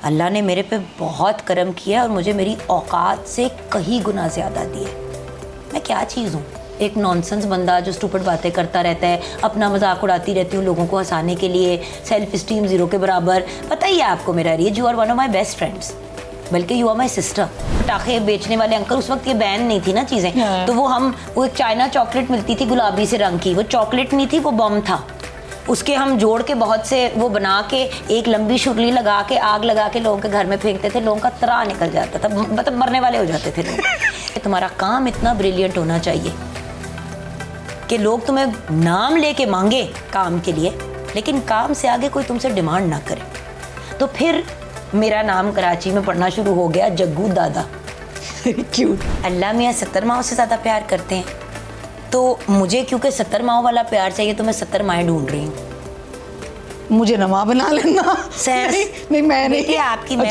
اللہ نے میرے پہ بہت کرم کیا اور مجھے میری اوقات سے کہیں گنا زیادہ دیے. میں کیا چیز ہوں؟ ایک نانسنس بندہ جو اسٹوپڈ باتیں کرتا رہتا ہے, اپنا مذاق اڑاتی رہتی ہوں لوگوں کو ہنسانے کے لیے, سیلف اسٹیم زیرو کے برابر. پتہ ہی ہے آپ کو میرا ریج, you are one of my best friends, بلکہ یو آر مائی سسٹر. پٹاخے بیچنے والے انکل, اس وقت یہ بین نہیں تھی نا چیزیں, تو وہ ایک چائنا چاکلیٹ ملتی تھی گلابی سے رنگ کی, وہ چاکلیٹ نہیں تھی, وہ بم تھا. اس کے ہم جوڑ کے بہت سے وہ بنا کے ایک لمبی شرلی لگا کے آگ لگا کے لوگوں کے گھر میں پھینکتے تھے, لوگوں کا ترا نکل جاتا تھا, مطلب مرنے والے ہو جاتے تھے لوگ. تمہارا کام اتنا بریلینٹ ہونا چاہیے کہ لوگ تمہیں نام لے کے مانگے کام کے لیے, لیکن کام سے آگے کوئی تم سے ڈیمانڈ نہ کرے. تو پھر میرا نام کراچی میں پڑھنا شروع ہو گیا جگو دادا. کیوٹ. اللہ میاں 70 ماؤں سے زیادہ پیار کرتے ہیں, تو مجھے کیونکہ 70 ماؤں والا پیار چاہیے تو میں 70 مائیں ڈھونڈ رہی ہوں. مجھے نہ ماں بنا لینا. نہیں میں نہیں, آپ کی میں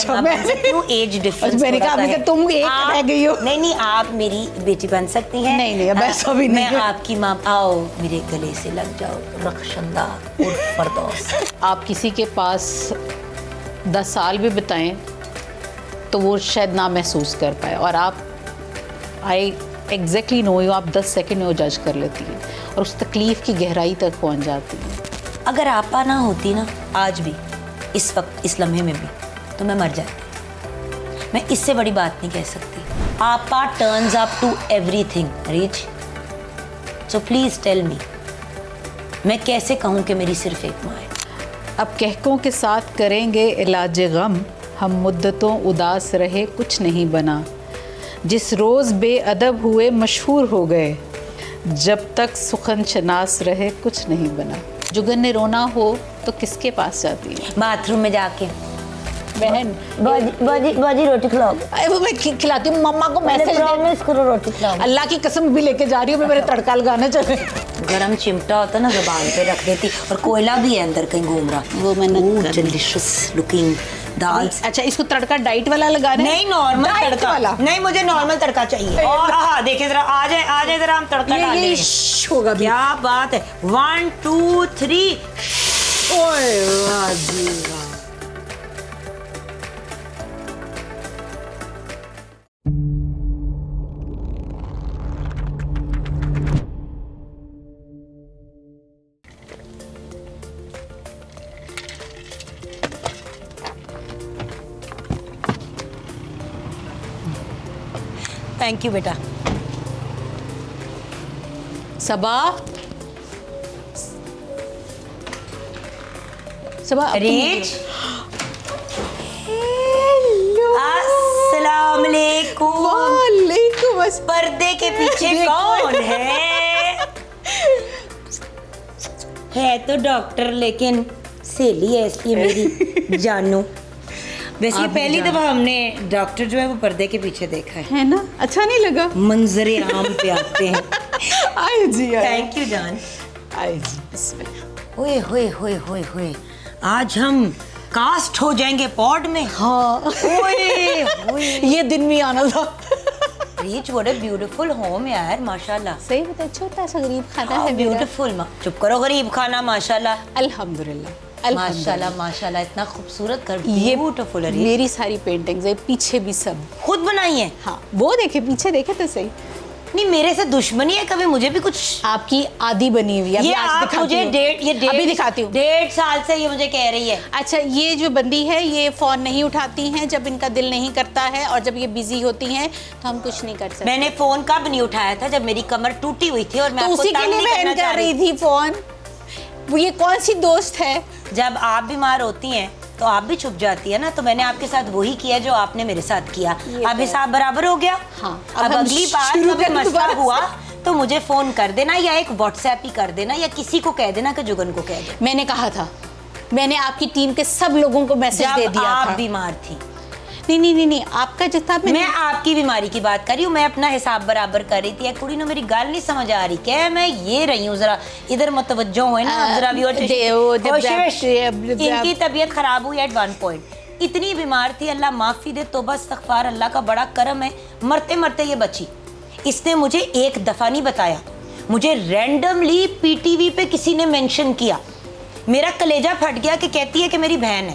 ایج ڈفرنس, میں نے کہا تم ایک رہ گئی ہو. نہیں آپ میری بیٹی بن سکتی ہیں. نہیں اب ایسا بھی نہیں. میں آپ کی ماں, آؤ میرے گلے سے لگ جاؤ, رخشندہ اور فردوس. آپ کسی کے پاس 10 سال بھی بتائیں تو وہ شاید نہ محسوس کر پائے, اور آپ آئی ایگزیکٹلی نو یو, آپ 10 سیکنڈ میں وہ جج کر لیتی ہیں اور اس تکلیف کی گہرائی تک پہنچ جاتی ہیں. اگر آپا نہ ہوتی نا آج بھی, اس وقت اس لمحے میں بھی, تو میں مر جاتی. میں اس سے بڑی بات نہیں کہہ سکتی. آپا turns up to everything reach, so please tell me میں کیسے کہوں کہ میری صرف ایک ماں ہے. اب کہکوں کے ساتھ کریں گے علاج غم, ہم مدتوں اداس رہے کچھ نہیں بنا. جس روز بے ادب ہوئے مشہور ہو گئے, جب تک سخن شناس رہے کچھ نہیں بنا. جگن نے رونا ہو تو کس کے پاس جاتی ہے؟ باتھ روم میں جا کے, بہن باجی روٹی کھلاؤ. وہ میں کھلاتی ہوں, مما کو میسج کرو روٹی کھلاؤ. اللہ کی قسم بھی لے کے جا رہی ہوں, میرے تڑکا لگانا چلے. گرم چمٹا ہوتا نا زبان پہ رکھ دیتی, اور کوئلہ بھی ہے اندر کہیں گھوم رہا. وہ میں نے ڈیلیشس لکنگ دال. اچھا اس کو تڑکا ڈائٹ والا لگانا ہے؟ نہیں نارمل تڑکا والا. نہیں مجھے نارمل تڑکا چاہیے. اور ہاں دیکھیں ذرا, آ جائے ذرا, ہم تڑکا ڈالیں گے. ہوگا کیا بات ہے. 1 2 3. اوئے واہ جی واہ. Thank you beta. Saba reach, السلام علیکم. وعلیکم السلام. پردے کے پیچھے کون ہے تو ڈاکٹر, لیکن سہیلی ہے اس کی میری جانو. ویسے پہلی دفعہ ہم نے ڈاکٹر جو ہے وہ پردے کے پیچھے دیکھا ہے نا. اچھا نہیں لگا؟ منظر عام پہ آتے ہیں. آئے جی, تھینک یو جان. آئے جی, بسم اللہ. ہوئے ہوئے ہوئے ہوئے ہوئے, آج ہم کاسٹ ہو جائیں گے پوڈ میں. ہاں یہ دن بھی آنا تھا. Reach what a beautiful home یار, ماشاء اللہ. صحیح بتا, چھوٹا سا غریب خانہ ہے. بیوٹیفل. چپ کرو, غریب خانہ ماشاء اللہ. الحمدللہ ماشاء اللہ ماشاء اللہ, اتنا خوبصورت گھر. یہ بیوٹیفل ہے. میری ساری پینٹنگز ہے, پیچھے بھی سب خود بنائی ہے. ہاں وہ دیکھے, پیچھے دیکھے تو صحیح. نہیں میرے سے دشمنی ہے کبھی, مجھے بھی کچھ. آپ کی آدھی بنی ہوئی ہے. یہ آپ مجھے ابھی دکھاتی ہوں. 1.5 سال سے یہ مجھے کہہ رہی ہے. اچھا یہ جو بندی ہے یہ فون نہیں اٹھاتی ہیں جب ان کا دل نہیں کرتا ہے, اور جب یہ بزی ہوتی ہیں تو ہم کچھ نہیں کر سکتے. میں نے فون کب نہیں اٹھایا تھا جب میری کمر ٹوٹی ہوئی تھی, اور میں اسی کے لیے بہن کر رہی تھی فون. وہ یہ کون سی دوست ہے؟ جب آپ بیمار ہوتی ہیں تو آپ بھی چھپ جاتی ہے نا, تو میں نے آپ کے ساتھ وہی کیا جو آپ نے میرے ساتھ کیا. اب حساب برابر ہو گیا. ہاں اب اگلی بار جب مسئلہ ہوا تو مجھے فون کر دینا, یا ایک واٹس ایپ ہی کر دینا, یا کسی کو کہہ دینا کہ جگن کو کہہ دے. میں نے کہا تھا, میں نے آپ کی ٹیم کے سب لوگوں کو میسج دے دیا تھا. آپ بیمار تھی. نہیں آپ کا جتنا میں آپ کی بیماری کی بات کر رہی ہوں, میں اپنا حساب برابر کر رہی تھی. ایک کڑی نے میری گال نہیں سمجھ آ رہی کہ میں یہ رہی ہوں, ذرا ادھر متوجہ ہوئے نا, ذرا بھی. ان کی طبیعت خراب ہوئی ایٹ 1 point. اتنی بیمار تھی, اللہ معافی دے, توبہ استغفار, اللہ کا بڑا کرم ہے, مرتے مرتے یہ بچی. اس نے مجھے ایک دفعہ نہیں بتایا, مجھے رینڈملی PTV پہ کسی نے مینشن کیا, میرا کلیجہ پھٹ گیا کہ کہتی ہے کہ میری بہن ہے.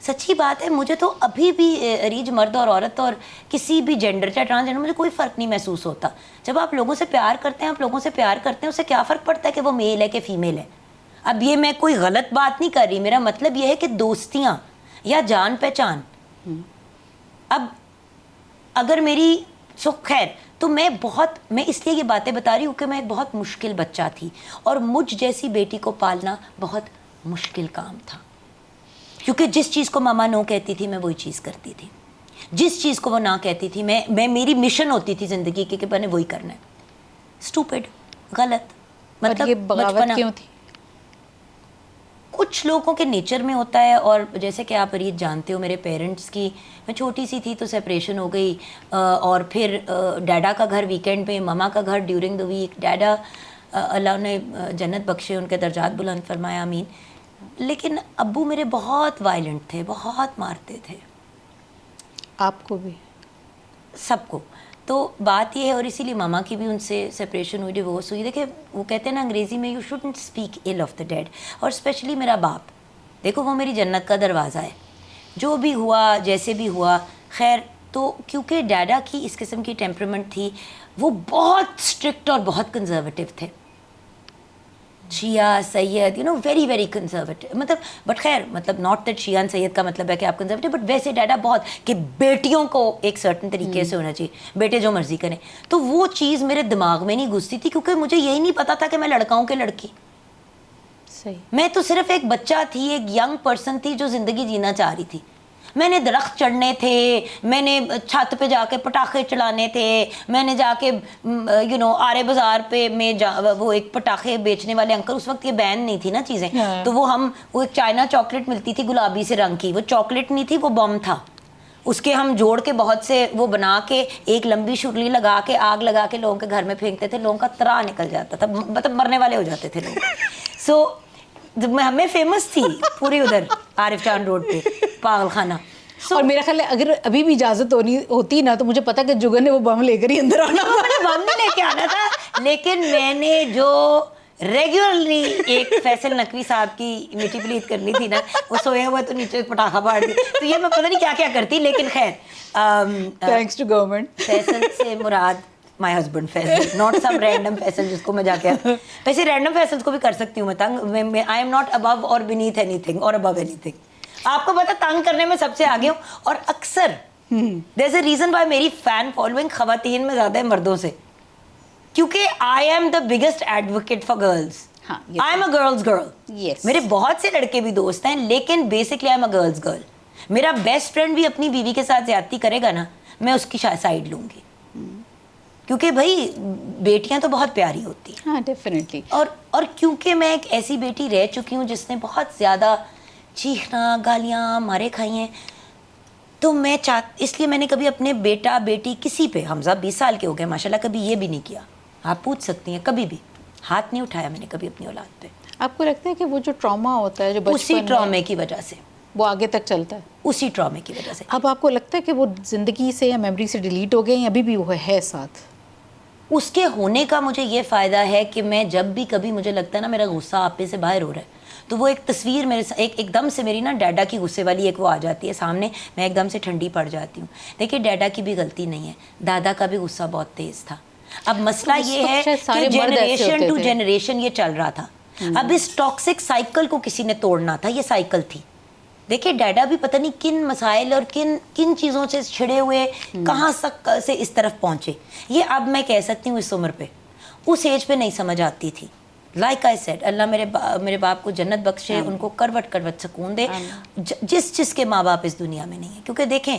سچی بات ہے, مجھے تو ابھی بھی ریج مرد اور عورت اور کسی بھی جینڈر چاہے ٹرانسجینڈر, مجھے کوئی فرق نہیں محسوس ہوتا. جب آپ لوگوں سے پیار کرتے ہیں, آپ لوگوں سے پیار کرتے ہیں, اس سے کیا فرق پڑتا ہے کہ وہ میل ہے کہ فیمیل ہے. اب یہ میں کوئی غلط بات نہیں کر رہی, میرا مطلب یہ ہے کہ دوستیاں یا جان پہچان, اب اگر میری خیر تو میں اس لیے یہ باتیں بتا رہی ہوں کہ میں ایک بہت مشکل بچہ تھی, اور مجھ جیسی بیٹی کو پالنا بہت مشکل کام تھا, کیونکہ جس چیز کو ماما نو کہتی تھی میں وہی چیز کرتی تھی, جس چیز کو وہ نہ کہتی تھی میں میری مشن ہوتی تھی زندگی کی کہ میں نے وہی کرنا ہے. اسٹوپڈ, غلط. مطلب یہ بغاوت کیوں تھی؟ کچھ لوگوں کے نیچر میں ہوتا ہے, اور جیسے کہ آپ ریت جانتے ہو, میرے پیرنٹس کی, میں چھوٹی سی تھی تو سیپریشن ہو گئی, اور پھر ڈیڈا کا گھر ویکینڈ پہ, ماما کا گھر ڈیورنگ دا ویک. ڈیڈا اللہ نے جنت بخشے, ان کے درجات بلند فرمایا, آمین. لیکن ابو میرے بہت وائلنٹ تھے, بہت مارتے تھے. آپ کو بھی؟ سب کو. تو بات یہ ہے, اور اسی لیے ماما کی بھی ان سے سپریشن ہوئی, ڈیورس ہوئی. دیکھیں وہ کہتے ہیں نا انگریزی میں, you shouldn't speak ill of the dead. اور اسپیشلی میرا باپ, دیکھو وہ میری جنت کا دروازہ ہے, جو بھی ہوا جیسے بھی ہوا. خیر تو کیونکہ ڈیڈا کی اس قسم کی ٹیمپرمنٹ تھی, وہ بہت اسٹرکٹ اور بہت کنزرویٹو تھے. شیعہ سید ویری ویری کنزرویٹو, مطلب بٹ خیر مطلب ناٹ دیٹ شیعہ اینڈ سید کا مطلب ہے کہ آپ کنزرویٹو, بٹ ویسے ڈیڈا بہت کہ بیٹیوں کو ایک سرٹن طریقے سے ہونا چاہیے, بیٹے جو مرضی کریں. تو وہ چیز میرے دماغ میں نہیں گھستی تھی, کیونکہ مجھے یہی نہیں پتا تھا کہ میں لڑکا ہوں کہ لڑکی. صحیح. میں تو صرف ایک بچہ تھی, ایک ینگ پرسن تھی جو زندگی جینا چاہ رہی تھی. میں نے درخت چڑھنے تھے, میں نے چھت پہ جا کے پٹاخے چلانے تھے, میں نے جا کے آرے بازار پہ وہ ایک پٹاخے بیچنے والے انکل, اس وقت یہ بین نہیں تھی نا چیزیں, تو وہ ایک چائنا چاکلیٹ ملتی تھی گلابی سے رنگ کی, وہ چاکلیٹ نہیں تھی, وہ بم تھا. اس کے ہم جوڑ کے بہت سے وہ بنا کے ایک لمبی شرلی لگا کے آگ لگا کے لوگوں کے گھر میں پھینکتے تھے, لوگوں کا ترا نکل جاتا تھا, مطلب مرنے والے ہو جاتے تھے لوگ. سو ہمیں فیمس تھی پوری ادھر عارف چاند روڈ پہ پاگل خانہ. اور میرا خیال ہے اگر ابھی بھی اجازت ہوتی نا تو مجھے پتا کہ جگن نے وہ بم لے کر ہی اندر آنا, بم نہیں لے کے آنا تھا, لیکن میں نے جو ریگولرلی ایک فیصل نقوی صاحب کی مٹی پلیت کرنی تھی نا, وہ سویا ہوا تو نیچے پٹاخہ پھاڑ دی, تو یہ میں پتہ نہیں کیا کیا کرتی. لیکن خیر تھینکس ٹو گورنمنٹ. فیصل سے مراد my husband Faisal, not some random Faisal جس کو میں جا کے, ویسے رینڈم فیصل کو بھی کر سکتی ہوں میں تنگ, آئی ایم ناٹ ابو اور بینیتھ اینی تھنگ اور ابو اینی تھنگ. آپ کو پتا تنگ کرنے میں سب سے آگے ہوں, اور اکثر دیر از اے ریزن وائی میری فین فالوئنگ خواتین میں زیادہ ہے مردوں سے, کیونکہ I am the biggest advocate for girls. I am a girls girl. میرے بہت سے لڑکے بھی دوست ہیں, لیکن basically I am a girls girl. میرا بیسٹ فرینڈ بھی اپنی بیوی کے ساتھ زیادتی کرے گا نا, میں اس کی سائڈ لوں گی, کیونکہ بھائی بیٹیاں تو بہت پیاری ہوتی ہیں. ہاں ڈیفینیٹلی. اور کیونکہ میں ایک ایسی بیٹی رہ چکی ہوں جس نے بہت زیادہ چیخنا گالیاں مارے کھائی ہیں, تو میں اس لیے میں نے کبھی اپنے بیٹا بیٹی کسی پہ, حمزہ 20 سال کے ہو گئے ماشاء اللہ, کبھی یہ بھی نہیں کیا. آپ پوچھ سکتی ہیں, کبھی بھی ہاتھ نہیں اٹھایا میں نے کبھی اپنی اولاد پہ. آپ کو لگتا ہے کہ وہ جو ٹراما ہوتا ہے جو اسی ٹرامے کی وجہ سے وہ آگے تک چلتا ہے؟ اسی ٹرامے کی وجہ سے. اب آپ کو لگتا ہے کہ وہ زندگی سے یا میموری سے ڈیلیٹ ہو گئے یا ابھی بھی وہ ہے ساتھ؟ اس کے ہونے کا مجھے یہ فائدہ ہے کہ میں جب بھی کبھی مجھے لگتا ہے نا میرا غصہ آپے سے باہر ہو رہا ہے, تو وہ ایک تصویر میرے ایک دم سے میری نا ڈیڈا کی غصے والی ایک وہ آ جاتی ہے سامنے, میں ایک دم سے ٹھنڈی پڑ جاتی ہوں. دیکھیے ڈیڈا کی بھی غلطی نہیں ہے, دادا کا بھی غصہ بہت تیز تھا. اب مسئلہ یہ ہے کہ جنریشن ٹو جنریشن یہ چل رہا تھا. اب اس ٹاکسک سائیکل کو کسی نے توڑنا تھا, یہ سائیکل تھی. دیکھیے ڈیڈا بھی پتہ نہیں کن مسائل اور کن چیزوں سے چھڑے ہوئے کہاں تک سے اس طرف پہنچے. یہ اب میں کہہ سکتی ہوں اس عمر پہ, اس ایج پہ نہیں سمجھ آتی تھی. لائک آئی سیڈ, اللہ میرے باپ کو جنت بخشے, ان کو کروٹ کروٹ سکون دے, جس کے ماں باپ اس دنیا میں نہیں ہے. کیونکہ دیکھیں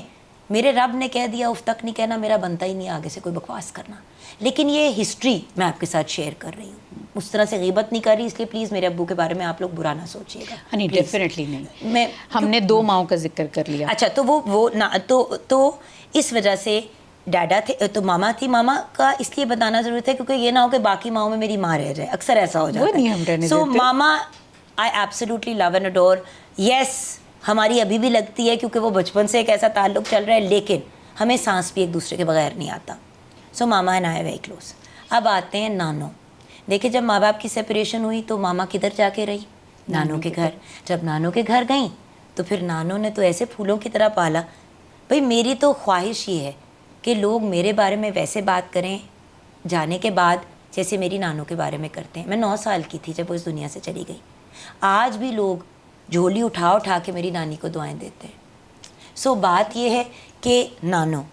میرے رب نے کہہ دیا اف تک نہیں کہنا, میرا بنتا ہی نہیں آگے سے کوئی بکواس کرنا. لیکن یہ ہسٹری میں آپ کے ساتھ شیئر کر رہی ہوں, اس طرح سے غیبت نہیں کر رہی, اس لیے پلیز میرے ابو کے بارے میں آپ لوگ برا نہ سوچیے گا. نہیں ڈیفینیٹلی نہیں, ہم نے 2 ماؤں کا ذکر کر لیا. اچھا تو وہ تو اس وجہ سے ڈیڈا تھے تو ماما تھی. ماما کا اس لیے بتانا ضرورت ہے کیونکہ یہ نہ ہو کہ باقی ماؤں میں میری ماں رہ جائے, اکثر ایسا ہو جاتا ہے. سو ماما آئی ایبسلیوٹلی لو اینڈ اڈور. یس ہماری ابھی بھی لگتی ہے کیونکہ وہ بچپن سے ایک ایسا تعلق چل رہا ہے, لیکن ہمیں سانس بھی ایک دوسرے کے بغیر نہیں آتا. سو ماما اینڈ آئی ویری کلوز. اب آتے ہیں نانو. دیکھیں جب ماں باپ کی سپریشن ہوئی تو ماما کدھر جا کے رہی, نانو کے گھر. جب نانو کے گھر گئیں تو پھر نانوں نے تو ایسے پھولوں کی طرح پالا. بھائی میری تو خواہش یہ ہے کہ لوگ میرے بارے میں ویسے بات کریں جانے کے بعد جیسے میری نانوں کے بارے میں کرتے ہیں. میں 9 سال کی تھی جب وہ اس دنیا سے چلی گئی. آج بھی لوگ جھولی اٹھا اٹھا کے میری نانی کو دعائیں دیتے ہیں. سو بات یہ ہے کہ نانوں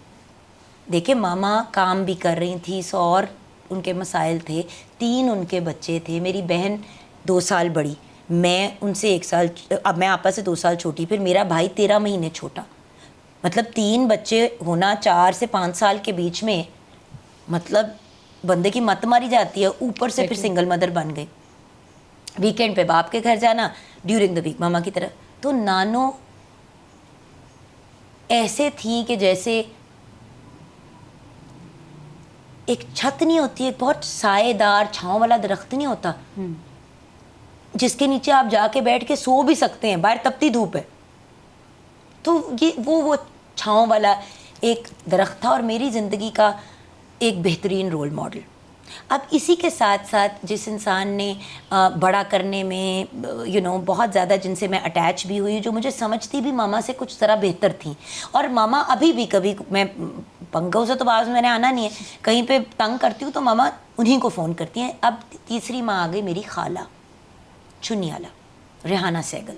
دیکھیں ماما کام بھی کر رہی تھی, 100 اور ان کے مسائل تھے, 3 ان کے بچے تھے. میری بہن 2 سال بڑی, میں ان سے 1 سال, اب میں آپا سے 2 سال چھوٹی, پھر میرا بھائی 13 مہینے چھوٹا. مطلب 3 بچے ہونا 4 سے 5 سال کے بیچ میں, مطلب بندے کی مت ماری جاتی ہے. اوپر سے پھر سنگل مدر بن گئی, ویکینڈ پہ باپ کے گھر جانا, ڈیورنگ دا ویک ماما کی طرف. تو نانو ایسے تھی کہ جیسے ایک چھت نہیں ہوتی, ایک بہت سائے دار چھاؤں والا درخت نہیں ہوتا جس کے نیچے آپ جا کے بیٹھ کے سو بھی سکتے ہیں, باہر تپتی دھوپ ہے. تو یہ وہ چھاؤں والا ایک درخت تھا اور میری زندگی کا ایک بہترین رول ماڈل. اب اسی کے ساتھ ساتھ جس انسان نے بڑا کرنے میں بہت زیادہ جن سے میں اٹیچ بھی ہوئی, جو مجھے سمجھتی بھی ماما سے کچھ ذرا بہتر تھیں, اور ماما ابھی بھی کبھی میں پنکھوں سے تو باز میں نے آنا نہیں ہے, کہیں پہ تنگ کرتی ہوں تو ماما انہیں کو فون کرتی ہیں. اب تیسری ماں آ گئی میری خالہ چنیالہ, Rehana Sehgal.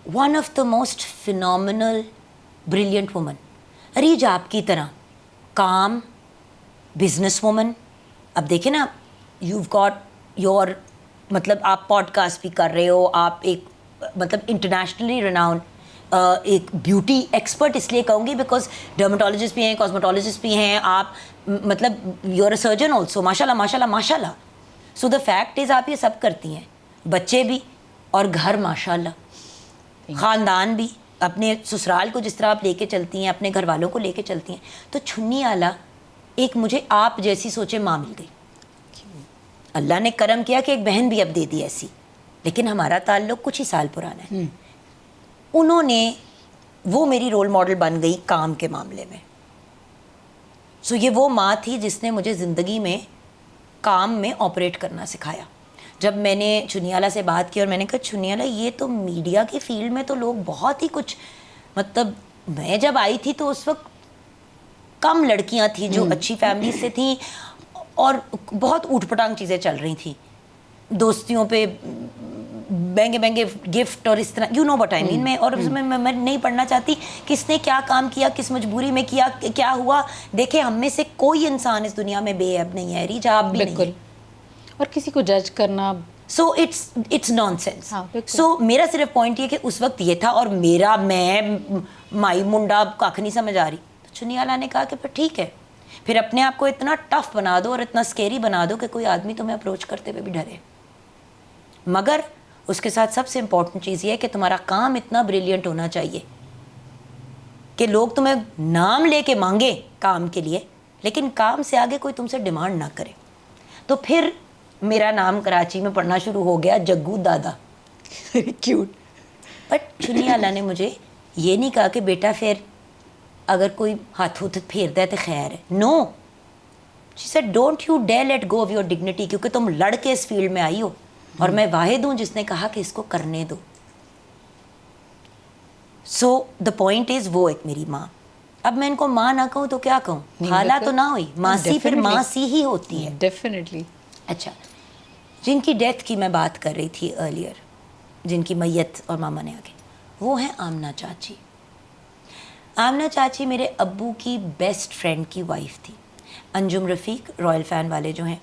One of the most phenomenal brilliant woman, ریج آپ کی طرح کام, بزنس وومن. اب دیکھیں نا, یو گاٹ یور, مطلب آپ پوڈ کاسٹ بھی کر رہے ہو, آپ ایک مطلب انٹرنیشنلی ریناؤنڈ ایک بیوٹی ایکسپرٹ اس لیے کہوں گی بیکاز ڈرماٹولوجسٹ بھی ہیں, کاسمیٹولوجسٹ بھی ہیں آپ, مطلب یور اے سرجن آلسو, ماشاء اللہ ماشاء اللہ ماشاء اللہ. سو دا فیکٹ از آپ یہ سب کرتی ہیں, بچے بھی اور گھر ماشاء اللہ, خاندان بھی, اپنے سسرال کو جس طرح آپ لے کے چلتی ہیں, اپنے گھر والوں کو لے کے چلتی ہیں. تو چھنی آلہ ایک مجھے آپ جیسی سوچے ماں مل گئی. اللہ نے کرم کیا کہ ایک بہن بھی اب دے دی ایسی, لیکن ہمارا تعلق کچھ ہی سال پرانا ہے. انہوں نے, وہ میری رول ماڈل بن گئی کام کے معاملے میں. سو یہ وہ ماں تھی جس نے مجھے زندگی میں کام میں آپریٹ کرنا سکھایا. جب میں نے چنیالہ سے بات کی اور میں نے کہا چنیالہ یہ تو میڈیا کی فیلڈ میں تو لوگ بہت ہی کچھ, مطلب میں جب آئی تھی تو اس وقت کم لڑکیاں تھیں جو اچھی فیملی سے تھیں, اور بہت اوٹ پٹانگ چیزیں چل رہی تھیں, دوستیوں پہ مہنگے مہنگے گفٹ اور اس طرح, یو نو وٹ آئی مین. میں اور اس میں میں نہیں پڑھنا چاہتی کس نے کیا کام کیا, کس مجبوری میں کیا, کیا ہوا. دیکھیں ہم میں سے کوئی انسان اس دنیا میں بے عیب نہیں ہے, ریج آپ بھی نہیں ہے, اور کسی کو جج کرنا سو اٹس نان سینس. سو میرا صرف پوائنٹ یہ کہ اس وقت یہ تھا, اور میرا میں مائی منڈا کھ نہیں سمجھ آ رہی. تو چنیالہ نے کہا کہ پھر ٹھیک ہے, پھر اپنے آپ کو اتنا ٹف بنا دو اور اتنا اسکیری بنا دو کہ کوئی آدمی تمہیں اپروچ کرتے ہوئے بھی ڈرے. مگر اس کے ساتھ سب سے امپورٹنٹ چیز یہ ہے کہ تمہارا کام اتنا بریلینٹ ہونا چاہیے کہ لوگ تمہیں نام لے کے مانگے کام کے لیے, لیکن کام سے آگے کوئی تم سے ڈیمانڈ نہ کرے. تو پھر میرا نام کراچی میں پڑھنا شروع ہو گیا جگو دادا, کیوٹ. بٹ چنیالہ نے مجھے یہ نہیں کہا کہ بیٹا پھر اگر کوئی ہاتھ پھیرتا ہے تو خیر ہے. No, she said don't you dare let go of your dignity, کیونکہ تم لڑ کے اس فیلڈ میں آئی ہو, اور میں واحد ہوں جس نے کہا کہ اس کو کرنے دو. سو دا پوائنٹ از, وہ ایک میری ماں. اب میں ان کو ماں نہ کہوں تو کیا کہوں, خالہ تو نہ ہوئی, ماسی پھر ماسی ہی ہوتی ہے. ڈیفینیٹلی. اچھا, جن کی ڈیتھ کی میں بات کر رہی تھی ارلیئر, جن کی میت اور ماما نے آگے, وہ ہیں آمنہ چاچی. آمنہ چاچی میرے ابو کی بیسٹ فرینڈ کی وائف تھی. انجم رفیق رائل فین والے جو ہیں,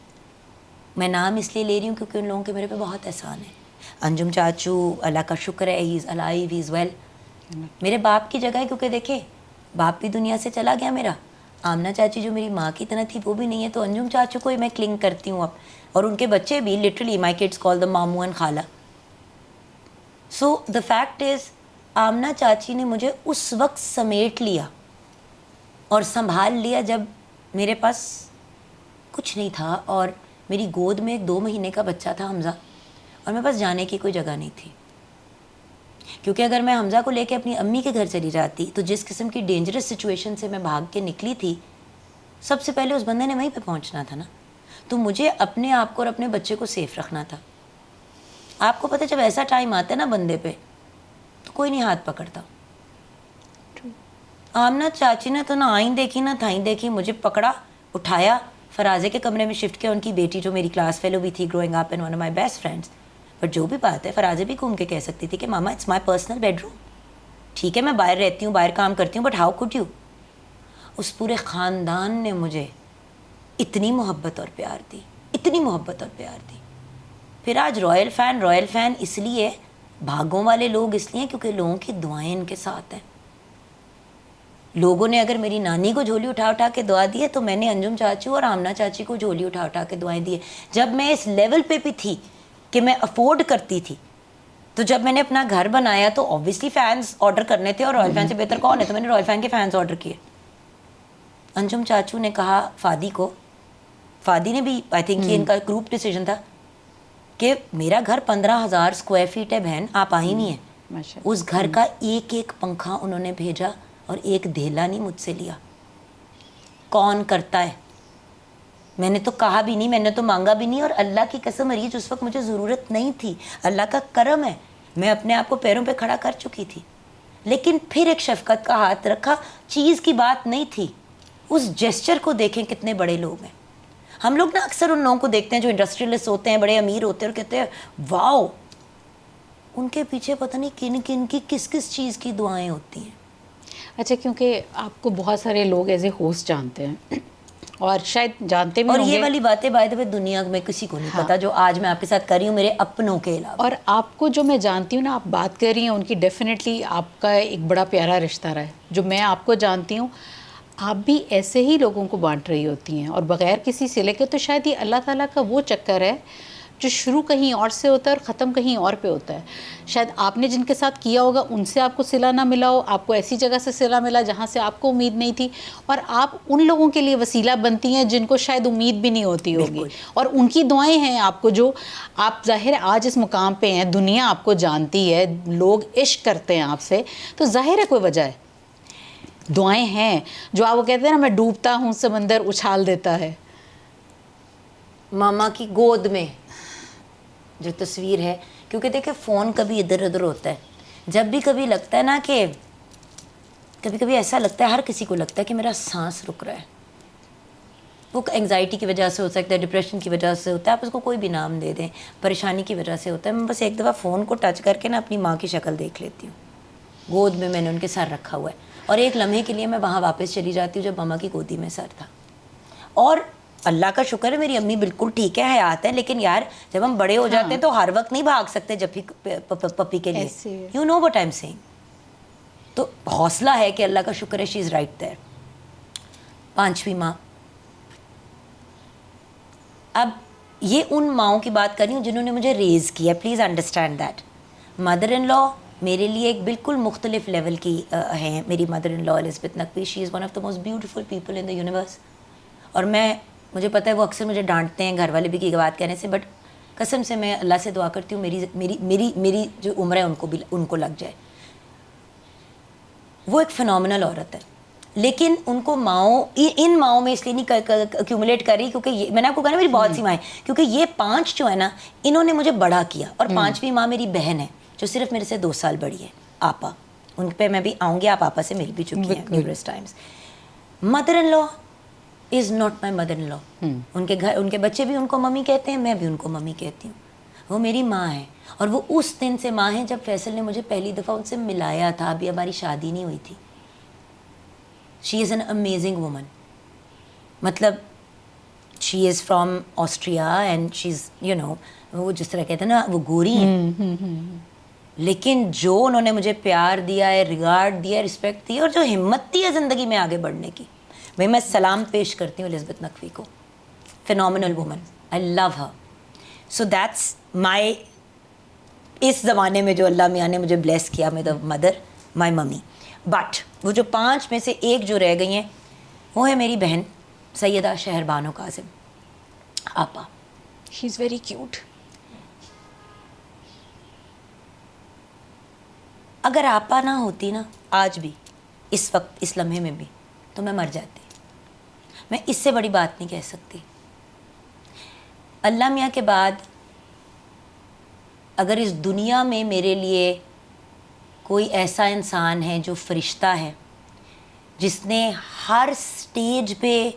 میں نام اس لیے لے رہی ہوں کیونکہ ان لوگوں کے میرے پہ بہت احسان ہے. انجم چاچو اللہ کا شکر ہے, ہی is alive, he is well. میرے باپ کی جگہ ہے, کیونکہ دیکھیں باپ بھی دنیا سے چلا گیا میرا. آمنہ چاچی جو میری ماں کی طرح تھی وہ بھی نہیں ہے, تو انجم چاچو کو ہی میں کلنگ کرتی ہوں اب, اور ان کے بچے بھی, لٹرلی مائی کڈس کال دا مامو اینڈ خالہ. سو دا فیکٹ از, آمنہ چاچی نے مجھے اس وقت سمیٹ لیا اور سنبھال لیا جب میرے پاس کچھ نہیں تھا, اور میری گود میں ایک 2 مہینے کا بچہ تھا حمزہ, اور میرے پاس جانے کی کوئی جگہ نہیں تھی. کیونکہ اگر میں حمزہ کو لے کے اپنی امی کے گھر چلی جاتی تو جس قسم کی ڈینجرس سچویشن سے میں بھاگ کے نکلی تھی, سب سے پہلے اس بندے نے وہیں پہ پہنچنا تھا نا. تو مجھے اپنے آپ کو اور اپنے بچے کو سیف رکھنا تھا. آپ کو پتہ جب ایسا ٹائم آتا ہے نا بندے پہ تو کوئی نہیں ہاتھ پکڑتا. آمنہ چاچی نے تو نہ آئیں دیکھی نہ تھائیں دیکھی, مجھے پکڑا, اٹھایا, فرازے کے کمرے میں شفٹ کیا. ان کی بیٹی جو میری کلاس فیلو بھی تھی growing up and one of my best friends. But جو بھی بات ہے, فرازے بھی گھوم کے کہہ سکتی تھی کہ ماما it's my personal bed room. ٹھیک ہے میں باہر رہتی ہوں, باہر کام کرتی ہوں, بٹ ہاؤ کوڈ یو. اس پورے خاندان نے مجھے اتنی محبت اور پیار دی, اتنی محبت اور پیار دی. پھر آج رائل فین اس لیے, بھاگوں والے لوگ اس لیے کیونکہ لوگوں کی دعائیں ان کے ساتھ ہیں. لوگوں نے اگر میری نانی کو جھولی اٹھا اٹھا کے دعا دی ہے تو میں نے انجم چاچو اور آمنہ چاچی کو جھولی اٹھا اٹھا کے دعائیں دی ہے. جب میں اس لیول پہ بھی تھی کہ میں افورڈ کرتی تھی, تو جب میں نے اپنا گھر بنایا تو اوبیسلی فینس آرڈر کرنے تھے, اور رائل فین سے بہتر کون ہے, تو میں نے رائل فین کے فینس آرڈر کیے. انجم چاچو نے کہا فادی کو, فادی نے بھی آئی تھنک یہ ان کا گروپ ڈیسیجن تھا کہ میرا گھر 15,000 اسکوائر فیٹ ہے بہن, آپ آئی نہیں ہیں. اس گھر کا ایک ایک پنکھا انہوں نے بھیجا اور ایک دھیلا نہیں مجھ سے لیا. کون کرتا ہے؟ میں نے تو کہا بھی نہیں, میں نے تو مانگا بھی نہیں, اور اللہ کی قسم عریج اس وقت مجھے ضرورت نہیں تھی. اللہ کا کرم ہے, میں اپنے آپ کو پیروں پہ کھڑا کر چکی تھی. لیکن پھر ایک شفقت کا ہاتھ رکھا, چیز کی بات نہیں تھی. اس جیسچر کو دیکھیں کتنے بڑے لوگ ہیں. ہم لوگ نا اکثر ان لوگوں کو دیکھتے ہیں جو انڈسٹریلسٹ ہوتے ہیں, بڑے امیر ہوتے ہیں, اور کہتے ہیں واؤ, ان کے پیچھے پتہ نہیں کن کن کی کس کس چیز کی دعائیں ہوتی ہیں. اچھا, کیونکہ آپ کو بہت سارے لوگ ایز اے ہوسٹ جانتے ہیں اور شاید جانتے بھی اور ہوں گے, یہ والی باتیں بائی دا وے دنیا میں کسی کو نہیں پتا جو آج میں آپ کے ساتھ کر رہی ہوں میرے اپنوں کے علاوہ. اور آپ کو جو میں جانتی ہوں نا, آپ بات کر رہی ہیں ان کی, ڈیفینیٹلی آپ کا ایک بڑا پیارا رشتہ رہا ہے. جو میں آپ کو جانتی ہوں, آپ بھی ایسے ہی لوگوں کو بانٹ رہی ہوتی ہیں, اور بغیر کسی صلے کے. تو شاید یہ اللہ تعالیٰ کا وہ چکر ہے جو شروع کہیں اور سے ہوتا ہے اور ختم کہیں اور پہ ہوتا ہے. شاید آپ نے جن کے ساتھ کیا ہوگا ان سے آپ کو صلہ نہ ملا ہو, آپ کو ایسی جگہ سے صلہ ملا جہاں سے آپ کو امید نہیں تھی, اور آپ ان لوگوں کے لیے وسیلہ بنتی ہیں جن کو شاید امید بھی نہیں ہوتی ہوگی. اور ان کی دعائیں ہیں آپ کو, جو آپ ظاہر آج اس مقام پہ ہیں, دنیا آپ کو جانتی ہے, لوگ عشق کرتے ہیں آپ سے, تو ظاہر ہے کوئی وجہ ہے. دعائیں ہیں جو آپ وہ کہتے ہیں نا, میں ڈوبتا ہوں سمندر اچھال دیتا ہے. ماما کی گود میں جو تصویر ہے, کیونکہ دیکھیں فون کبھی ادھر ادھر ہوتا ہے, جب بھی کبھی لگتا ہے نا کہ کبھی کبھی ایسا لگتا ہے, ہر کسی کو لگتا ہے کہ میرا سانس رک رہا ہے. وہ انگزائٹی کی وجہ سے ہو سکتا ہے, ڈپریشن کی وجہ سے ہوتا ہے, آپ اس کو کوئی بھی نام دے دیں, پریشانی کی وجہ سے ہوتا ہے. میں بس ایک دفعہ فون کو ٹچ کر کے نا اپنی ماں کی شکل دیکھ لیتی ہوں, گود میں نے ان کے سر رکھا ہوا ہے, اور ایک لمحے کے لیے میں وہاں واپس چلی جاتی ہوں جب ماما کی گودی میں سر تھا. اور اللہ کا شکر ہے میری امی بالکل ٹھیک ہے, حیات ہے, لیکن یار جب ہم بڑے ہو جاتے ہیں تو ہر وقت نہیں بھاگ سکتے جب بھی پپی کے لیے. You know what I am saying. تو حوصلہ ہے کہ اللہ کا شکر ہے, شی از رائٹ دیر. 5ویں ماں. اب یہ ان ماؤں کی بات کر رہی ہوں جنہوں نے مجھے ریز کیا, please understand that. Mother in لا میرے لیے ایک بالکل مختلف لیول کی ہیں. میری mother in law Elizabeth Naqvi, she is one of the most beautiful people in the universe. اور مجھے پتہ ہے وہ اکثر مجھے ڈانٹتے ہیں گھر والے بھی کی بات کہنے سے, بٹ قسم سے میں اللہ سے دعا کرتی ہوں میری جو عمر ہے ان کو لگ جائے. وہ ایک فنومنل عورت ہے, لیکن ان کو ان ماؤں میں اس لیے نہیں ایکومولیٹ کر رہی کیونکہ میں نے آپ کو کہا نا میری بہت سی مائیں, کیونکہ یہ 5 جو ہے نا انہوں نے مجھے بڑا کیا. اور 5ویں ماں میری بہن ہے جو صرف میرے سے 2 سال بڑی ہے, آپا. ان پہ میں بھی آؤں گی, آپ آپا سے مل بھی چکی ہیں numerous times. Mother in law is not my mother in law. ان کے بچے بھی ان کو ممی کہتے ہیں, میں بھی ان کو ممی کہتی ہوں. وہ میری ماں ہے, اور وہ اس دن سے ماں ہے جب فیصل نے مجھے پہلی دفعہ ان سے ملایا تھا. ابھی ہماری شادی نہیں ہوئی تھی. She is an amazing woman. مطلب she is from Austria and she is you know, وہ جس طرح کہتے ہیں نا وہ گوری ہیں, لیکن جو انہوں نے مجھے پیار دیا ہے, ریگارڈ دیا ہے, رسپیکٹ دی ہے, اور جو ہمت دی ہے زندگی میں آگے بڑھنے کی. بھائی میں سلام پیش کرتی ہوں الزبتھ نقوی کو. Phenomenal woman, I love her. So that's my, اس زمانے میں جو اللہ میاں نے مجھے بلیس کیا, my mother, my mummy. But وہ جو 5 میں سے ایک جو رہ گئی ہیں وہ ہے میری بہن سیدہ شہر بانو قاسم, آپا. شی از ویری کیوٹ. اگر آپا نہ ہوتی نا آج بھی, اس وقت, اس لمحے میں بھی, تو میں مر جاتی. میں اس سے بڑی بات نہیں کہہ سکتی. اللہ میاں کے بعد اگر اس دنیا میں میرے لیے کوئی ایسا انسان ہے جو فرشتہ ہے، جس نے ہر سٹیج پہ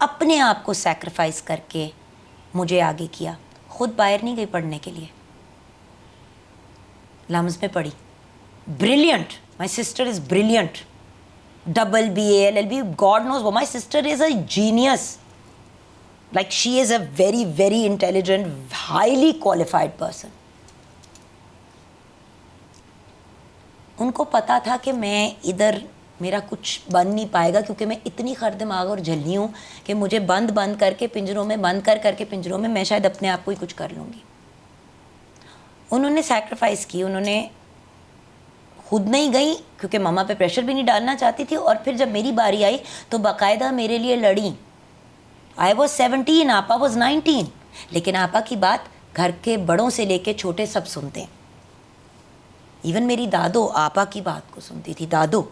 اپنے آپ کو سیکریفائس کر کے مجھے آگے کیا، خود باہر نہیں گئی پڑھنے کے لیے، لمز میں پڑھی، brilliant, my sister is brilliant, double B A L L B, God knows my sister is a genius, like she is a very very intelligent highly qualified person. ان کو پتا تھا کہ میں ادھر میرا کچھ بن نہیں پائے گا، کیونکہ میں اتنی خر دماغ اور جھلی ہوں کہ مجھے بند کر کے پنجروں میں، بند کر کے پنجروں میں، میں شاید اپنے آپ کو ہی کچھ کر لوں گی. انہوں نے سیکریفائس کی، انہوں نے خود نہیں گئی کیونکہ ماما پہ پریشر بھی نہیں ڈالنا چاہتی تھی، اور پھر جب میری باری آئی تو باقاعدہ میرے لیے لڑیں. آئی واز 17، آپا واز 19، لیکن آپا کی بات گھر کے بڑوں سے لے کے چھوٹے سب سنتے ہیں. ایون میری دادو آپا کی بات کو سنتی تھی، دادو.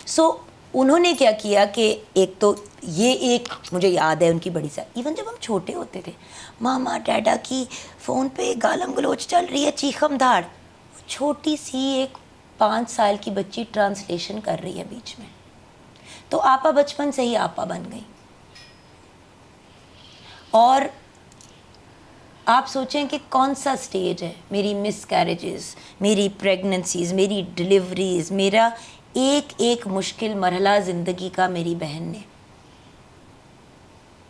سو انہوں نے کیا کیا کہ ایک تو یہ ایک مجھے یاد ہے ان کی بڑی سا، ایون جب ہم چھوٹے ہوتے تھے، ماما ڈیڈا کی فون پہ گالم گلوچ چل رہی ہے، چیخم دھاڑ، چھوٹی سی ایک 5 سال کی بچی ٹرانسلیشن کر رہی ہے بیچ میں. تو آپا بچپن سے ہی آپا بن گئی. اور آپ سوچیں کہ کون سا سٹیج ہے، میری مس کیریجز، میری پریگننسیز، میری ڈلیوریز، میرا ایک ایک مشکل مرحلہ زندگی کا میری بہن نے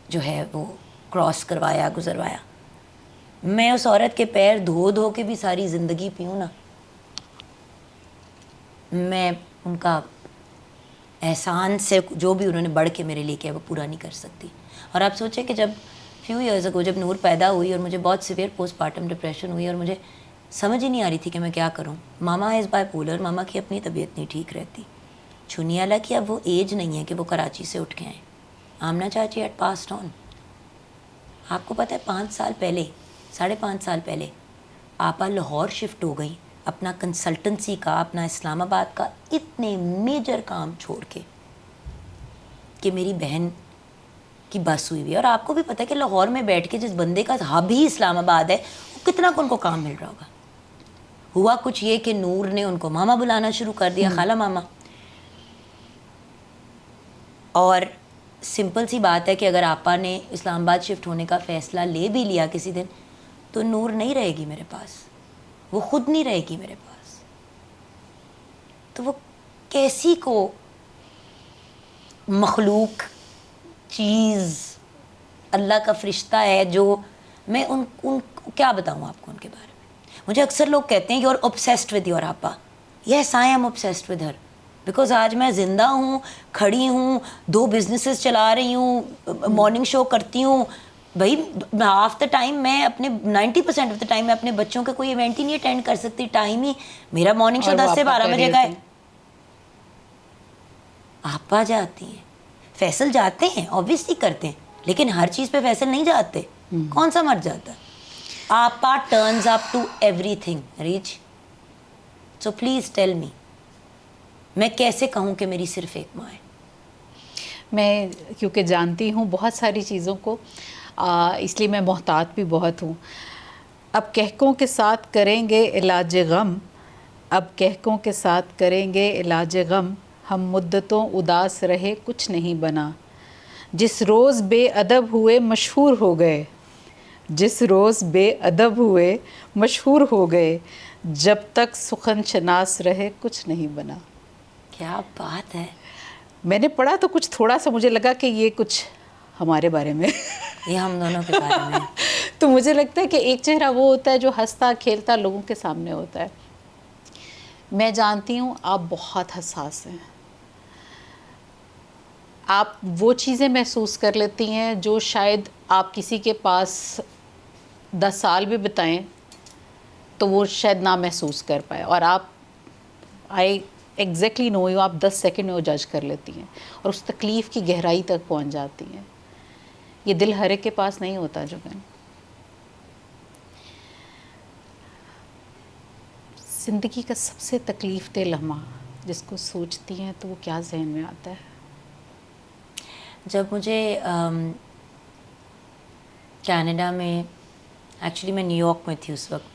جو ہے وہ کراس کروایا، گزروایا. میں اس عورت کے پیر دھو دھو کے بھی ساری زندگی پیوں نا، میں ان کا احسان سے جو بھی انہوں نے بڑھ کے میرے لیے کیا وہ پورا نہیں کر سکتی. اور آپ سوچیں کہ جب فیو ایئرز اگو جب نور پیدا ہوئی اور مجھے بہت سیویئر پوسٹ پارٹم ڈپریشن ہوئی اور مجھے سمجھ ہی نہیں آ رہی تھی کہ میں کیا کروں. ماما از بائی پولر، ماما کی اپنی طبیعت نہیں ٹھیک رہتی. چھنی والا کی اب وہ ایج نہیں ہے کہ وہ کراچی سے اٹھ کے آئیں. آمنہ چاچی ایٹ پاسڈ آن. آپ کو پتہ ہے 5 سال پہلے، 5.5 سال پہلے آپا لاہور شفٹ ہو گئی، اپنا کنسلٹنسی کا، اپنا اسلام آباد کا اتنے میجر کام چھوڑ کے، کہ میری بہن کی بس ہوئی ہوئی ہے. اور آپ کو بھی پتہ ہے کہ لاہور میں بیٹھ کے جس بندے کا ہب ہی اسلام آباد ہے، وہ کتنا ان کو کام مل رہا ہوگا. ہوا کچھ یہ کہ نور نے ان کو ماما بلانا شروع کر دیا، خالہ ماما. اور سمپل سی بات ہے کہ اگر آپا نے اسلام آباد شفٹ ہونے کا فیصلہ لے بھی لیا کسی دن، تو نور نہیں رہے گی میرے پاس، وہ خود نہیں رہے گی میرے پاس. تو وہ کیسی کو مخلوق چیز اللہ کا فرشتہ ہے جو میں ان کیا بتاؤں آپ کو ان کے بارے میں. مجھے اکثر لوگ کہتے ہیں you are obsessed with your آپا. Yes I am obsessed with her because آج میں زندہ ہوں، کھڑی ہوں، 2 بزنسز چلا رہی ہوں، مارننگ شو کرتی ہوں. بھائی ہاف دا ٹائم میں اپنے 90% آف دا ٹائم میں اپنے بچوں کے کوئی ایونٹ ہی نہیں اٹینڈ کر سکتی. ٹائم ہی میرا مارننگ شو 10 سے 12 بجے کا ہے. آپا جاتی ہیں، فیصل جاتے ہیں، obviously کرتے ہیں، لیکن ہر چیز پہ فیصل نہیں جاتے. کون سا مرد جاتا ہے؟ آپا turns up to everything reach. So please tell me, میں کیسے کہوں کہ میری صرف ایک ماں ہے؟ میں کیونکہ جانتی ہوں بہت ساری چیزوں کو، اس لیے میں محتاط بھی بہت ہوں. اب کہکوں کے ساتھ کریں گے علاج غم، اب کہکوں کے ساتھ کریں گے علاج غم، ہم مدتوں اداس رہے کچھ نہیں بنا. جس روز بے ادب ہوئے مشہور ہو گئے، جس روز بے ادب ہوئے مشہور ہو گئے، جب تک سخن شناس رہے کچھ نہیں بنا. کیا بات ہے! میں نے پڑھا تو کچھ تھوڑا سا مجھے لگا کہ یہ کچھ ہمارے بارے میں یہ ہم دونوں کے بارے میں. تو مجھے لگتا ہے کہ ایک چہرہ وہ ہوتا ہے جو ہنستا کھیلتا لوگوں کے سامنے ہوتا ہے. میں جانتی ہوں آپ بہت حساس ہیں، آپ وہ چیزیں محسوس کر لیتی ہیں جو شاید آپ کسی کے پاس 10 سال بھی بتائیں تو وہ شاید نہ محسوس کر پائے. اور آپ آئی ایگزیکٹلی نو یو، آپ 10 سیکنڈ میں وہ جج کر لیتی ہیں اور اس تکلیف کی گہرائی تک پہنچ جاتی ہیں. یہ دل ہر ایک کے پاس نہیں ہوتا. جو میں زندگی کا سب سے تکلیف دہ لمحہ جس کو سوچتی ہیں تو وہ کیا ذہن میں آتا ہے؟ جب مجھے کینیڈا میں، ایکچولی میں نیو یارک میں تھی اس وقت،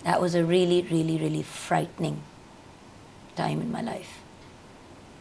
That was a really, really, really frightening time in my life.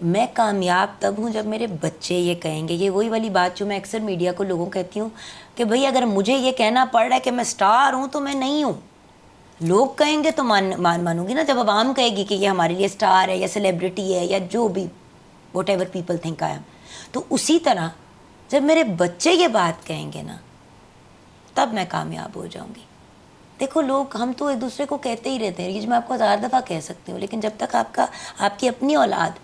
میں کامیاب تب ہوں جب میرے بچے یہ کہیں گے. یہ وہی والی بات جو میں اکثر میڈیا کو لوگوں کہتی ہوں کہ بھئی اگر مجھے یہ کہنا پڑ رہا ہے کہ میں اسٹار ہوں تو میں نہیں ہوں. لوگ کہیں گے تو مانوں گی نا. جب عوام کہے گی کہ یہ ہمارے لیے اسٹار ہے یا سیلیبریٹی ہے یا جو بھی what ever people think I am, تو اسی طرح جب میرے بچے یہ بات کہیں گے نا تب میں کامیاب ہو جاؤں گی. دیکھو لوگ ہم تو ایک دوسرے کو کہتے ہی رہتے ہیں, یہ میں آپ کو 1000 دفعہ کہہ سکتی ہوں, لیکن جب تک آپ کی اپنی اولاد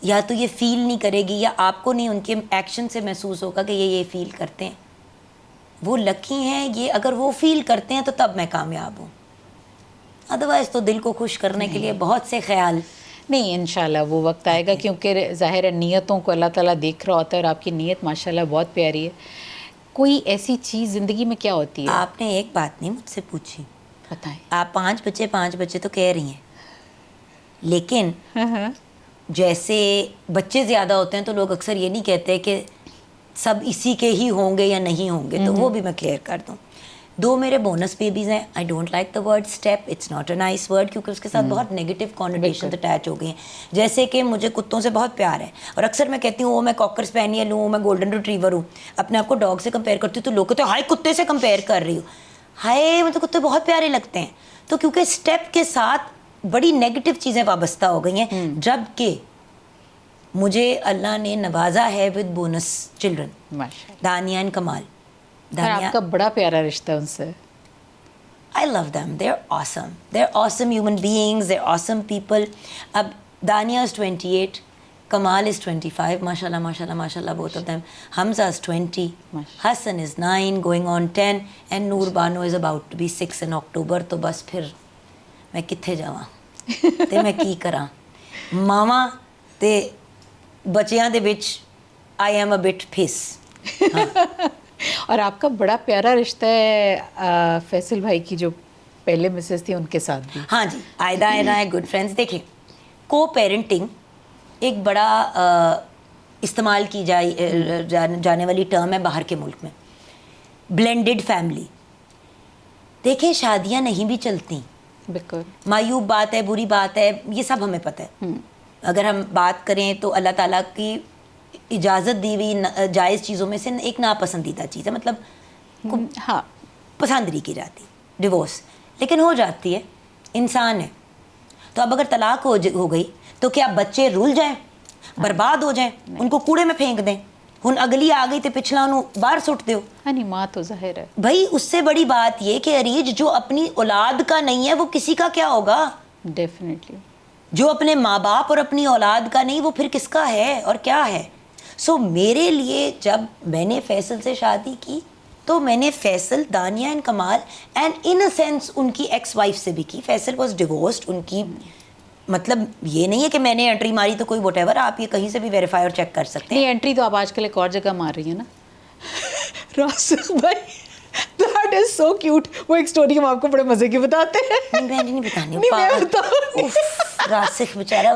یا تو یہ فیل نہیں کرے گی یا آپ کو نہیں ان کے ایکشن سے محسوس ہوگا کہ یہ فیل کرتے ہیں, وہ لکی ہیں یہ اگر وہ فیل کرتے ہیں تو تب میں کامیاب ہوں. ادروائز تو دل کو خوش کرنے کے لیے بہت سے خیال. نہیں انشاءاللہ وہ وقت آئے گا, کیونکہ ظاہر ہے نیتوں کو اللہ تعالیٰ دیکھ رہا ہوتا ہے, اور آپ کی نیت ماشاءاللہ بہت پیاری ہے. کوئی ایسی چیز زندگی میں کیا ہوتی ہے؟ آپ نے ایک بات نہیں مجھ سے پوچھی. بتائیں. آپ 5 بچے تو کہہ رہی ہیں, لیکن جیسے بچے زیادہ ہوتے ہیں تو لوگ اکثر یہ نہیں کہتے کہ سب اسی کے ہی ہوں گے یا نہیں ہوں گے, تو وہ بھی میں کلیئر کر دوں. 2 میرے بونس بیبیز ہیں. I don't like the word step, it's not a nice word, کیونکہ اس کے ساتھ بہت نیگیٹو کانوٹیشنز اٹیچ ہو گئی ہیں. جیسے کہ مجھے کتوں سے بہت پیار ہے, اور اکثر میں کہتی ہوں وہ میں کاکر اسپینیل ہوں, میں گولڈن ریٹریور ہوں, اپنے آپ کو ڈاگ سے کمپیئر کرتی ہوں تو لوگ کہتے ہیں ہائے کتے سے کمپیئر کر رہی ہوں. ہائے مجھے کتے بہت پیارے لگتے ہیں. تو کیونکہ اسٹیپ کے ساتھ بڑی نیگیٹو چیزیں وابستہ ہو گئی ہیں, جب کہ مجھے اللہ نے نوازا ہے with bonus children, Dania and Kamal. آپ کا بڑا پیارا رشتہ ان سے. I love them. They're awesome. They're awesome human beings. They're awesome people. اب Dania is 28, Kamal is 25. MashaAllah, MashaAllah, MashaAllah, both of them. Hamza is 20. Hassan is 9, going on 10. And Noor Bano is about to be 6 in October. تو بس پھر میں کتھے جاواں تے میں کی کراں. ماما تے بچیاں دے وچ I am a bit piss. اور آپ کا بڑا پیارا رشتہ ہے فیصل بھائی کی جو پہلے مسز تھی ان کے ساتھ بھی. ہاں جی, عائدہ اینڈ آئی گڈ فرینڈس. دیکھیں کو پیرنٹنگ ایک بڑا استعمال کی جانے والی ٹرم ہے باہر کے ملک میں. Blended family. دیکھیں شادیاں نہیں بھی چلتی, بالکل معیوب بات ہے, بری بات ہے, یہ سب ہمیں پتہ ہے. اگر ہم بات کریں تو اللہ تعالیٰ کی اجازت دی ہوئی جائز چیزوں میں سے ایک ناپسندیدہ چیز ہے, مطلب ہاں پسند نہیں کی جاتی ڈیورس, لیکن ہو جاتی ہے, انسان ہے. تو اب اگر طلاق ہو گئی تو کیا بچے رول جائیں, برباد ہو جائیں, ان کو کوڑے میں پھینک دیں, ہن اگلی آ گئی تو پچھلا انہوں باہر سٹ دیو. ہاں نہیں ماں تو ظاہر ہے بھائی. اس سے بڑی بات یہ کہ اریج جو اپنی اولاد کا نہیں ہے وہ کسی کا کیا ہوگا. ڈیفینیٹلی جو اپنے ماں باپ اور اپنی اولاد کا نہیں وہ پھر کس کا ہے اور کیا ہے. سو میرے لیے جب میں نے فیصل سے شادی کی تو میں نے Faisal, Dania and Kamal and in a sense ان کی ایکس وائف سے بھی کی. Faisal was divorced. ان کی مطلب یہ نہیں ہے کہ میں نے انٹری ماری تو کوئی وٹ ایور, آپ یہ کہیں سے بھی ویریفائی اور چیک کر سکتے ہیں. نہیں انٹری تو آپ آج کل ایک اور جگہ مار رہی ہیں نا. راسخ بھائی دیٹ از سو کیوٹ. وہ ایک اسٹوری ہم آپ کو بڑے مزے کی بتاتے ہیں. میں نہیں بتانی. راسخ بیچارہ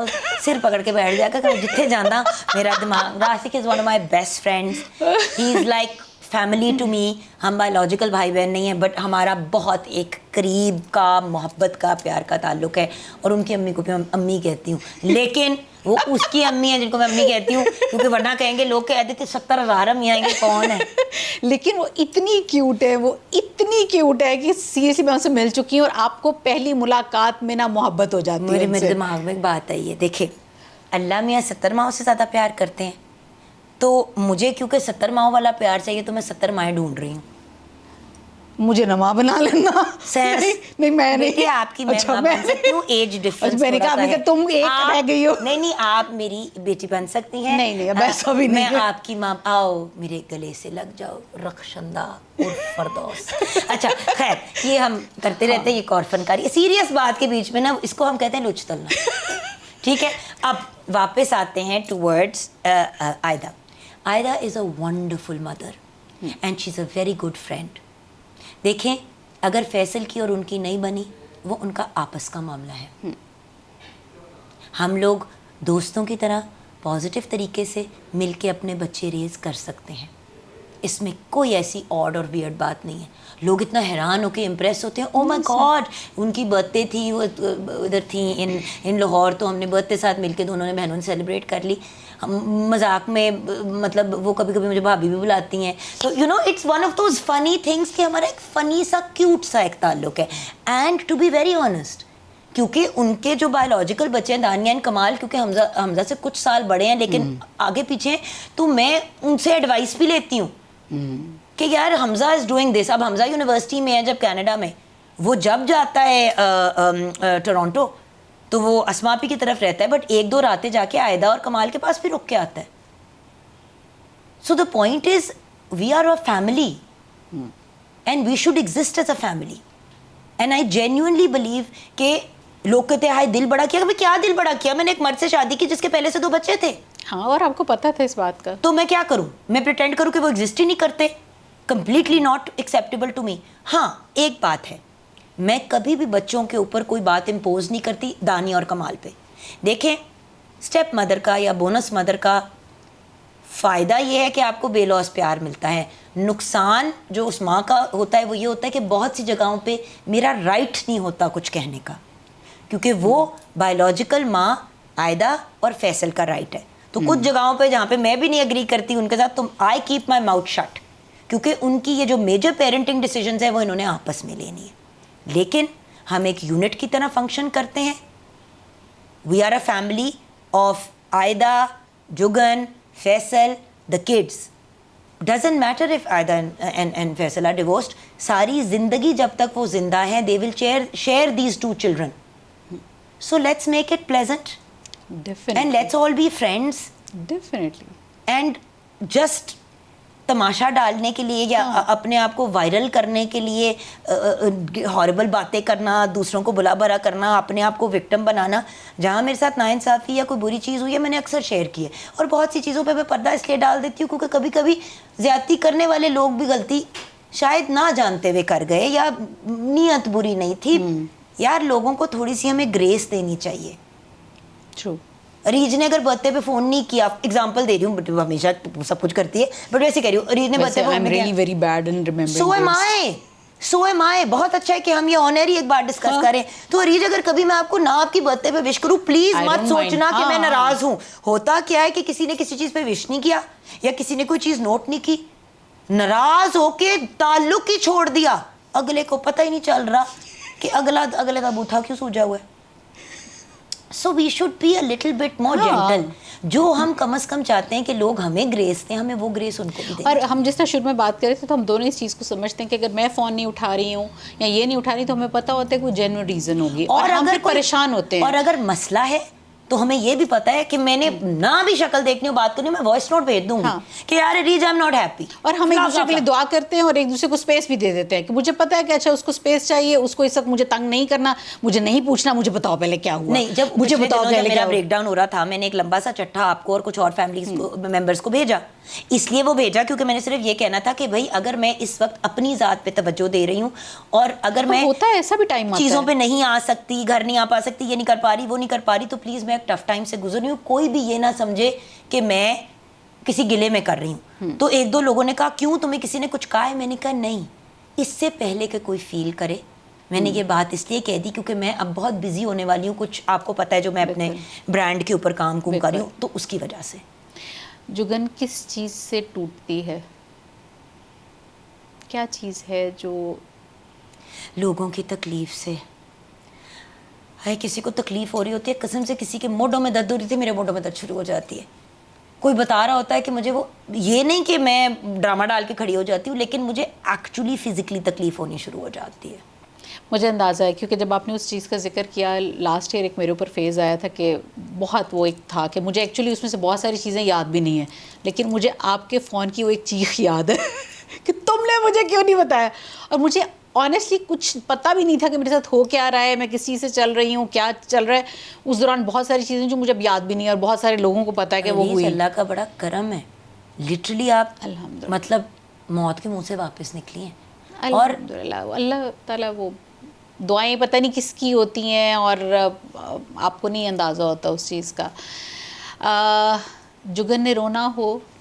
سر پکڑ کے بیٹھ جائے گا جتنے جانا میرا دماغ. Rasikh is one of my best friends. He is like family to me. ہم بایولوجیکل بھائی بہن نہیں ہیں, بٹ ہمارا بہت ایک قریب کا محبت کا پیار کا تعلق ہے. اور ان کی امی کو بھی امی کہتی ہوں, لیکن وہ اس کی امی ہیں جن کو میں امی کہتی ہوں, کیونکہ ورنہ کہیں گے لوگ کہتے تھے 70,000 امی آئیں گے کون ہے. لیکن وہ اتنی کیوٹ ہے, وہ اتنی کیوٹ ہے کہ سیریسلی میں ان سے مل چکی ہوں, اور آپ کو پہلی ملاقات میں نا محبت ہو جاتی ہے. میرے دماغ میں ایک بات آئی ہے. دیکھیں اللہ میاں 70 ماہوں سے زیادہ پیار کرتے ہیں, تو مجھے کیونکہ 70 ماہوں والا پیار چاہیے تو میں 70 ماہیں ڈھونڈ رہی ہوں. مجھے نہ ماں بنا لینا. نہیں میں نہیں, آپ کی میں ماں بن سکتی ہوں. ایج ڈفرینس میں نے کہا کہ تم ایک رہ گئی ہو. نہیں آپ میری بیٹی بن سکتی ہیں. نہیں اب ایسا بھی نہیں. میں آپ کی ماں, آؤ میرے گلے سے لگ جاؤ رخشندہ اور فردوس. اچھا خیر, یہ ہم کرتے رہتے ہیں, یہ ایک اور فنکاری. سیریس بات کے بیچ میں نا اس کو ہم کہتے ہیں لچ تلنا. ٹھیک ہے, اب واپس آتے ہیں towards Aida. Aida is a wonderful mother and she is a very good friend. دیکھیں اگر فیصل کی اور ان کی نہیں بنی, وہ ان کا آپس کا معاملہ ہے. ہم لوگ دوستوں کی طرح پازیٹیو طریقے سے مل کے اپنے بچے ریز کر سکتے ہیں. اس میں کوئی ایسی آڈ اور ویئرڈ بات نہیں ہے. لوگ اتنا حیران ہو کے امپریس ہوتے ہیں, او مائی گاڈ ان کی برتھ ڈے تھی, وہ ادھر تھیں ان لاہور, تو ہم نے برتھ ڈے ساتھ مل کے دونوں نے بہنوں نے سیلیبریٹ کر لی. مذاق میں مطلب وہ کبھی کبھی مجھے بھابھی بھی بلاتی ہیں, تو you know it's one of those funny things کہ ہمارا ایک فنی سا کیوٹ سا ایک تعلق ہے. And to be very honest, کیونکہ ان کے جو بایولوجیکل بچے ہیں دانیہ اینڈ کمال, کیونکہ حمزہ سے کچھ سال بڑے ہیں لیکن آگے پیچھے ہیں, تو میں ان سے ایڈوائس بھی لیتی ہوں کہ یار حمزہ از ڈوئنگ دس. اب حمزہ یونیورسٹی میں ہے جب کینیڈا میں, وہ جب جاتا ہے ٹورانٹو تو وہ اسما پی کی طرف رہتا ہے, بٹ ایک دو راتیں جا کے عائدہ اور کمال کے پاس بھی رک کے آتا ہے. So the point is we are a family and we should exist as a family. And I genuinely believe کہ لوگ کہتے ہیں ہائے دل بڑا کیا, میں کیا دل بڑا کیا, میں نے ایک مرد سے شادی کی جس کے پہلے سے 2 بچے تھے. ہاں, اور آپ کو پتہ تھا اس بات کا, تو میں کیا کروں, میں پریٹینڈ کروں کہ وہ ایگزسٹ ہی نہیں کرتے. Completely not acceptable to me. ہاں ایک بات ہے, میں کبھی بھی بچوں کے اوپر کوئی بات امپوز نہیں کرتی دانی اور کمال پہ. دیکھیں اسٹیپ مدر کا یا بونس مدر کا فائدہ یہ ہے کہ آپ کو بے لوث پیار ملتا ہے. نقصان جو اس ماں کا ہوتا ہے وہ یہ ہوتا ہے کہ بہت سی جگہوں پہ میرا رائٹ نہیں ہوتا کچھ کہنے کا, کیونکہ وہ بایولوجیکل ماں عائدہ اور فیصل کا رائٹ ہے. تو کچھ جگہوں پہ جہاں پہ میں بھی نہیں اگری کرتی ان کے ساتھ, تو I keep my mouth shut, کیونکہ ان کی یہ جو میجر پیرنٹنگ ڈیسیجنز ہیں وہ انہوں نے آپس میں لینی ہے. لیکن ہم ایک یونٹ کی طرح فنکشن کرتے ہیں. We are a family of Aida, Jagan, Faisal, the kids. Doesn't matter if Aida and Faisal are divorced, ساری زندگی جب تک وہ زندہ ہیں they will share these 2 children. So let's make it pleasant and let's all be friends. Definitely. And just تماشا ڈالنے کے لیے یا اپنے آپ کو وائرل کرنے کے لیے ہاربل باتیں کرنا, دوسروں کو بلا بھرا کرنا, اپنے آپ کو وکٹم بنانا. جہاں میرے ساتھ ناانصافی یا کوئی بری چیز ہوئی ہے میں نے اکثر شیئر کی ہے, اور بہت سی چیزوں پہ میں پردہ اس لیے ڈال دیتی ہوں کیونکہ کبھی کبھی زیادتی کرنے والے لوگ بھی غلطی شاید نہ جانتے ہوئے کر گئے یا نیت بری نہیں تھی. یار لوگوں کو تھوڑی سی ہمیں گریس دینی چاہیے. ٹرو. ریج نے اگر برتھ ڈے پہ فون نہیں کیا, ایگزامپل دے رہی ہوں, بٹ ہمیشہ سب کچھ کرتی ہے, بٹ ویسے کہہ رہی ہوں ریج نے برتھ ڈے پہ فون نہیں کیا, سو ایم آئی بہت اچھا ہے کہ ہم یہ آنر ہی ایک بار ڈسکس کریں. تو ریج اگر کبھی میں آپ کو نہ آپ کی برتھ ڈے پہ وش کروں, پلیز مت سوچنا کہ میں ناراض ہوں. ہوتا کیا ہے کہ کسی نے کسی چیز پہ وش نہیں کیا یا کسی نے کوئی چیز نوٹ نہیں کی, ناراض ہو کے تعلق ہی چھوڑ دیا, اگلے کو پتہ ہی نہیں چل رہا کہ اگلے کا بوتھا کیوں سوجا ہوا ہے. So we should be a little bit more gentle. جو ہم کم از کم چاہتے ہیں کہ لوگ ہمیں گریس دیں, ہمیں وہ گریس ان کو بھی دیں. اور ہم جس طرح شروع میں بات کر رہے تھے تو ہم دونوں اس چیز کو سمجھتے ہیں کہ اگر میں فون نہیں اٹھا رہی ہوں یا یہ نہیں اٹھا رہی تو ہمیں پتہ ہوتا ہے کوئی جینوئن ریزن ہوگی, اور ہم پھر پریشان ہوتے ہیں. اور اگر مسئلہ ہے تو ہمیں یہ بھی پتا ہے کہ میں نے نہ بھی شکل دیکھنی ہو بات کرنی, میں وائس نوٹ بھیج دوں گی کہ یار ریج آئی ایم ناٹ ہیپی. اور ہم ایک دوسرے کے لیے دعا کرتے ہیں اور ایک دوسرے کو اسپیس بھی دے دیتے ہیں کہ مجھے پتا ہے کہ اچھا اس کو اسپیس چاہیے, اس کو اس وقت مجھے تنگ نہیں کرنا, مجھے نہیں پوچھنا, مجھے بتاؤ پہلے کیا ہوا. نہیں, جب مجھے بتاؤ پہلے میرا بریک ڈاؤن ہو رہا تھا, میں نے ایک لمبا سا چٹھا آپ کو اور کچھ اور فیملیز کو ممبرس کو بھیجا. اس لیے وہ بھیجا کیونکہ میں نے صرف یہ کہنا تھا کہ بھائی اگر میں اس وقت اپنی ذات پہ توجہ دے رہی ہوں اور اگر میں ہوتا ہے ایسا بھی ٹائم چیزوں پہ نہیں آ سکتی, گھر نہیں آ پا سکتی, یہ نہیں کر پا رہی, وہ نہیں کر پا رہی, تو پلیز میں ایک ٹف ٹائم سے گزر رہی ہوں. کوئی بھی یہ نہ سمجھے کہ میں کسی گلے میں کر رہی ہوں. تو 1-2 لوگوں نے کہا کیوں تمہیں کسی نے کچھ کہا ہے, میں نے کہا نہیں, اس سے پہلے کہ کوئی فیل کرے میں نے یہ بات اس لیے کہہ دی کیونکہ میں اب بہت بزی ہونے والی ہوں, کچھ آپ کو پتہ ہے جو میں اپنے برانڈ کے اوپر کام کر رہی ہوں, تو اس کی وجہ سے. جگن کس چیز سے ٹوٹتی ہے, کیا چیز ہے جو لوگوں کی تکلیف سے. ہے کسی کو تکلیف ہو رہی ہوتی ہے, قسم سے کسی کے موڈوں میں درد ہو رہی تھی, میرے موڈوں میں درد شروع ہو جاتی ہے. کوئی بتا رہا ہوتا ہے کہ مجھے وہ, یہ نہیں کہ میں ڈرامہ ڈال کے کھڑی ہو جاتی ہوں, لیکن مجھے ایکچولی فزیکلی تکلیف ہونی شروع ہو جاتی ہے. مجھے اندازہ ہے کیونکہ جب آپ نے اس چیز کا ذکر کیا لاسٹ ایئر, ایک میرے اوپر فیز آیا تھا کہ بہت وہ ایک تھا کہ مجھے ایکچولی اس میں سے بہت ساری چیزیں یاد بھی نہیں ہیں, لیکن مجھے آپ کے فون کی وہ ایک چیخ یاد ہے کہ تم نے مجھے کیوں نہیں بتایا. اور مجھے آنیسٹلی کچھ پتہ بھی نہیں تھا کہ میرے ساتھ ہو کیا رہا ہے, میں کس چیز سے چل رہی ہوں, کیا چل رہا ہے. اس دوران بہت ساری چیزیں جو مجھے اب یاد بھی نہیں, اور بہت سارے لوگوں کو پتہ ہے کہ وہ ہوئی. اللہ کا بڑا کرم ہے, لٹرلی آپ مطلب موت کے منہ سے واپس نکلی ہیں. اور الحمدللہ اللہ تعالیٰ, وہ دعائیں پتہ نہیں کس کی ہوتی ہیں اور آپ کو نہیں اندازہ ہوتا اس چیز کا. جگن نے رونا ہو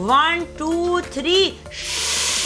1 2 3।